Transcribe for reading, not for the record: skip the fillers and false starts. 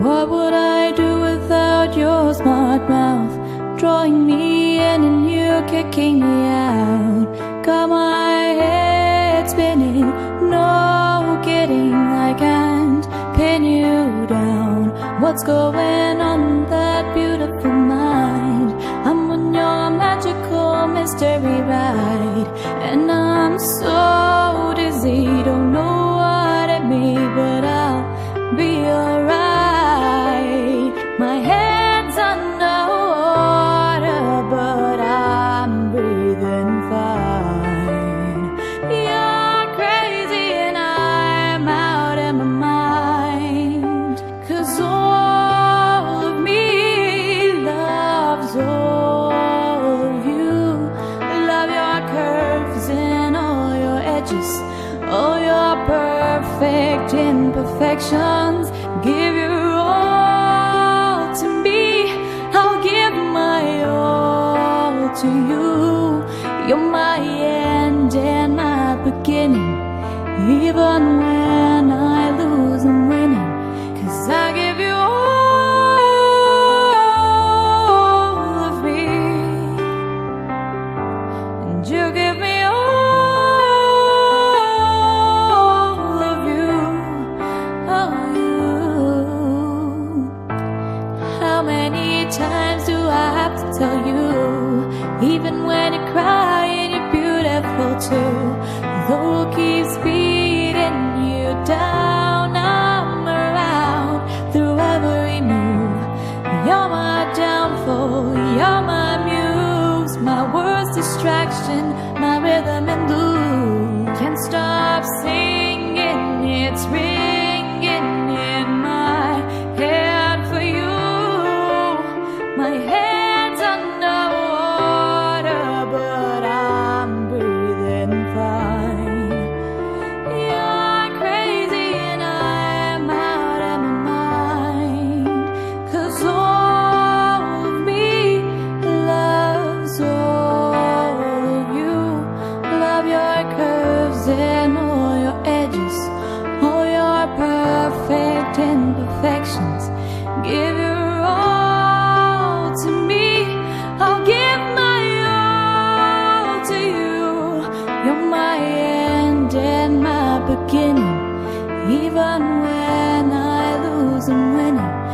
What would I do without your smart mouth? Drawing me in and you kicking me out. Got my head spinning, no kidding, I can't pin you down. What's going on in that beautiful mind? I'm on your magical mystery ride, and I'm so dizzy, don't know what it means, but I'll be alright. My head's underwater, but I'm breathing fine. You're crazy and I'm out of my mind, 'cause all of me loves all of you. Love your curves and all your edges, all your perfect imperfections. Give your all to me, I'll give my all to you. You're my end and my beginning, even when I lose I'm winning, 'cause I give you all Even when I lose, I'm winning.